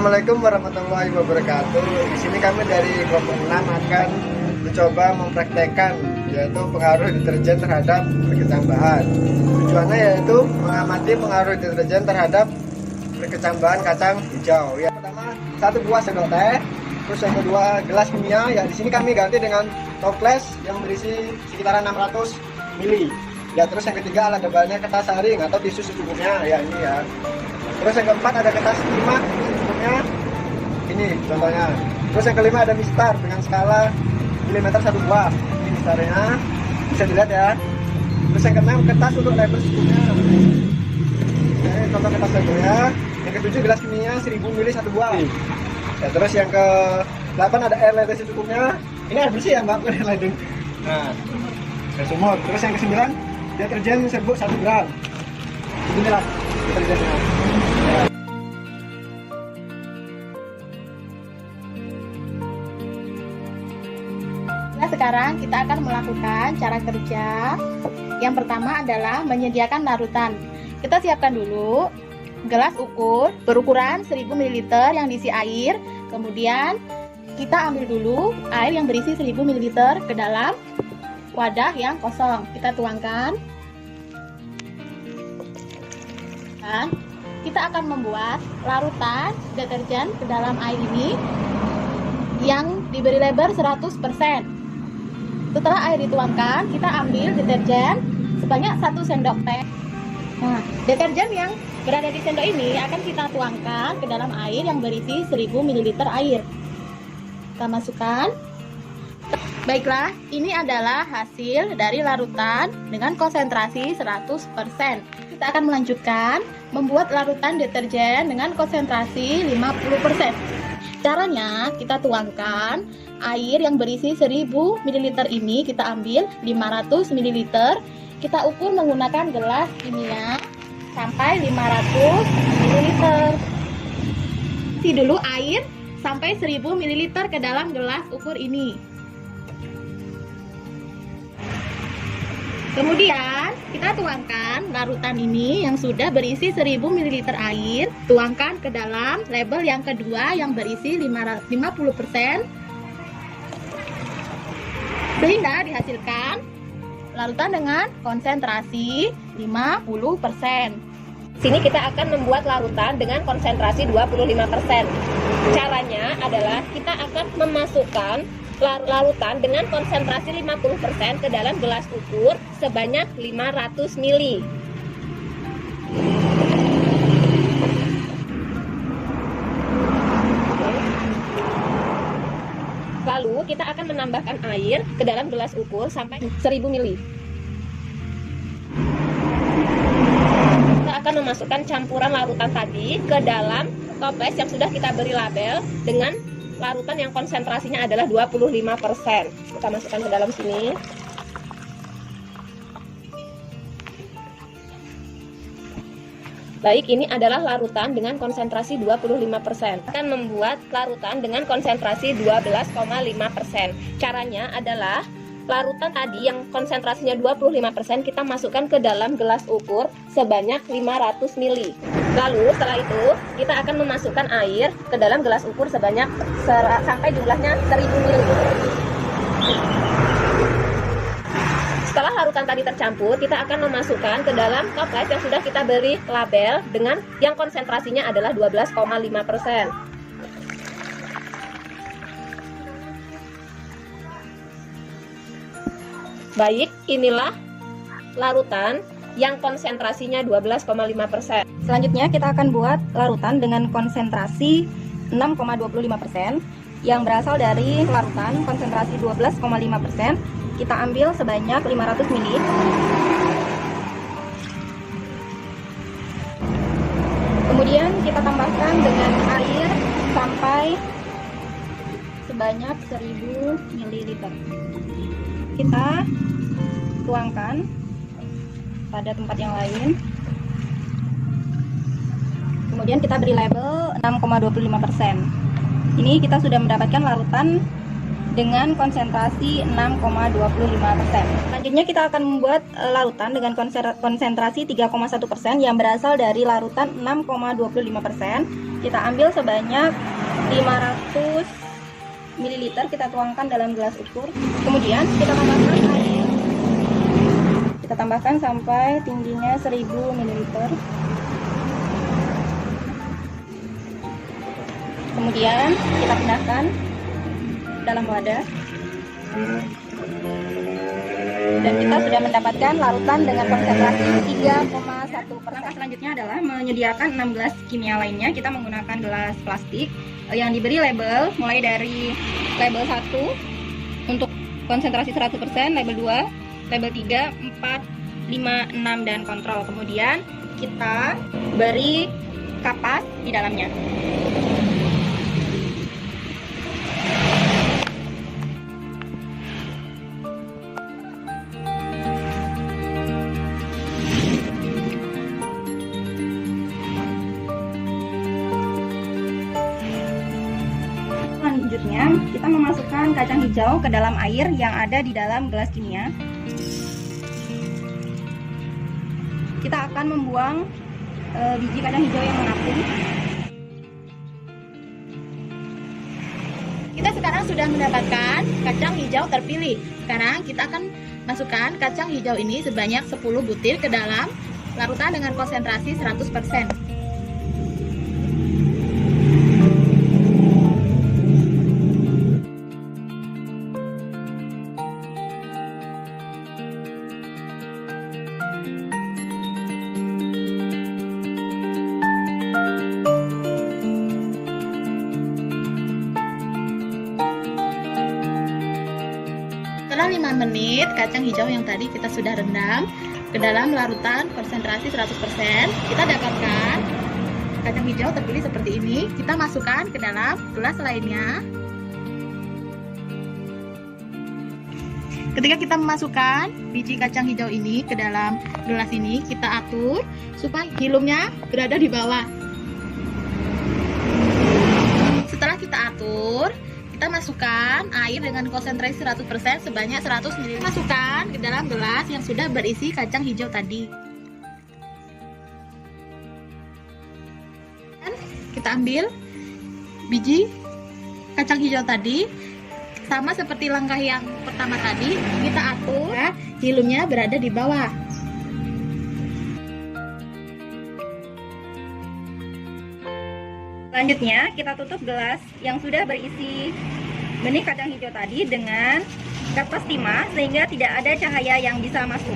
Assalamualaikum warahmatullahi wabarakatuh. Di sini kami dari kelompok 6 akan mencoba mempraktekkan yaitu pengaruh deterjen terhadap berkecambahan. Tujuannya yaitu mengamati pengaruh deterjen terhadap berkecambahan kacang hijau. Yang pertama 1 buah sendok teh, terus yang kedua gelas kimia. Ya di sini kami ganti dengan toples yang berisi sekitaran 600 ml. Ya terus yang ketiga alat debalnya kertas saring atau tisu secukupnya ya ini ya. Terus yang keempat ada kertas timah secukupnya ini contohnya. Terus yang kelima ada mistar dengan skala milimeter 1 buah. Ini mistarnya bisa dilihat ya. Terus yang keenam kertas untuk label secukupnya. Oke, contoh kertas labelnya. Yang ketujuh gelas kimia 1000 ml 1 buah. Ya, terus yang ke-8 ada air ledeng secukupnya. Ini air bersih ya Mbak, bukan air ledeng. Nah, air sumur. Terus yang ke-9 deterjen serbuk 1 gram. Inilah deterjennya. Nah, sekarang kita akan melakukan cara kerja. Yang pertama adalah menyediakan larutan. Kita siapkan dulu gelas ukur berukuran 1000 ml yang diisi air. Kemudian kita ambil dulu air yang berisi 1000 ml ke dalam wadah yang kosong. Kita tuangkan. Dan kita akan membuat larutan deterjen ke dalam air ini yang diberi lebar 100%. Setelah air dituangkan, kita ambil deterjen sebanyak 1 sendok teh. Nah, deterjen yang berada di sendok ini akan kita tuangkan ke dalam air yang berisi 1000 ml air. Kita masukkan. Baiklah, ini adalah hasil dari larutan dengan konsentrasi 100%. Kita akan melanjutkan membuat larutan deterjen dengan konsentrasi 50%. Caranya, kita tuangkan air yang berisi 1000 ml ini, kita ambil 500 ml. Kita ukur menggunakan gelas kimia sampai 500 ml. Isi dulu air sampai 1000 ml ke dalam gelas ukur ini. Kemudian kita tuangkan larutan ini yang sudah berisi 1000 ml air, tuangkan ke dalam label yang kedua yang berisi 50%, sehingga dihasilkan larutan dengan konsentrasi 50%. Sini kita akan membuat larutan dengan konsentrasi 25%. Caranya adalah kita akan memasukkan larutan dengan konsentrasi 50% ke dalam gelas ukur sebanyak 500 ml. Lalu kita akan menambahkan air ke dalam gelas ukur sampai 1000 ml. Kita akan memasukkan campuran larutan tadi ke dalam toples yang sudah kita beri label dengan larutan yang konsentrasinya adalah 25%. Kita masukkan ke dalam sini. Baik, ini adalah larutan dengan konsentrasi 25%. Akan membuat larutan dengan konsentrasi 12,5%. Caranya adalah larutan tadi yang konsentrasinya 25% kita masukkan ke dalam gelas ukur sebanyak 500 ml. Lalu setelah itu kita akan memasukkan air ke dalam gelas ukur sebanyak sampai jumlahnya 1000 ml. Setelah larutan tadi tercampur, kita akan memasukkan ke dalam toples yang sudah kita beri label dengan yang konsentrasinya adalah 12,5%. Baik, inilah larutan yang konsentrasinya 12,5%. Selanjutnya kita akan buat larutan dengan konsentrasi 6,25% yang berasal dari larutan konsentrasi 12,5%. Kita ambil sebanyak 500 ml. Kemudian kita tambahkan dengan air sampai sebanyak 1000 ml. Kita tuangkan pada tempat yang lain. Kemudian kita beri label 6,25%. Ini kita sudah mendapatkan larutan dengan konsentrasi 6,25%. Selanjutnya kita akan membuat larutan dengan konsentrasi 3,1% yang berasal dari larutan 6,25%. Kita ambil sebanyak 500 ml, kita tuangkan dalam gelas ukur. Kemudian kita tambahkan air. Kita tambahkan sampai tingginya 1000 ml. Kemudian kita pindahkan dalam wadah. Dan kita sudah mendapatkan larutan dengan konsentrasi 3,1%. Langkah selanjutnya adalah menyediakan 6 gelas kimia lainnya. Kita menggunakan gelas plastik yang diberi label mulai dari label 1 untuk konsentrasi 100%, label 2, label 3, 4, 5, 6 dan kontrol. Kemudian kita beri kapas di dalamnya. Selanjutnya, kita memasukkan kacang hijau ke dalam air yang ada di dalam gelas kimia. Kita akan membuang biji kacang hijau yang mengapung. Kita sekarang sudah mendapatkan kacang hijau terpilih. Sekarang kita akan masukkan kacang hijau ini sebanyak 10 butir ke dalam larutan dengan konsentrasi 100%. Setelah 5 menit, kacang hijau yang tadi kita sudah rendam ke dalam larutan konsentrasi 100%, kita dapatkan kacang hijau terpilih seperti ini. Kita masukkan ke dalam gelas lainnya. Ketika kita memasukkan biji kacang hijau ini ke dalam gelas ini, kita atur supaya hilumnya berada di bawah. Setelah kita atur, kita masukkan air dengan konsentrasi 100% sebanyak 100 ml. Masukkan ke dalam gelas yang sudah berisi kacang hijau tadi. Dan kita ambil biji kacang hijau tadi, sama seperti langkah yang pertama tadi, kita atur hilumnya berada di bawah. Selanjutnya, kita tutup gelas yang sudah berisi benih kacang hijau tadi dengan kertas timah sehingga tidak ada cahaya yang bisa masuk.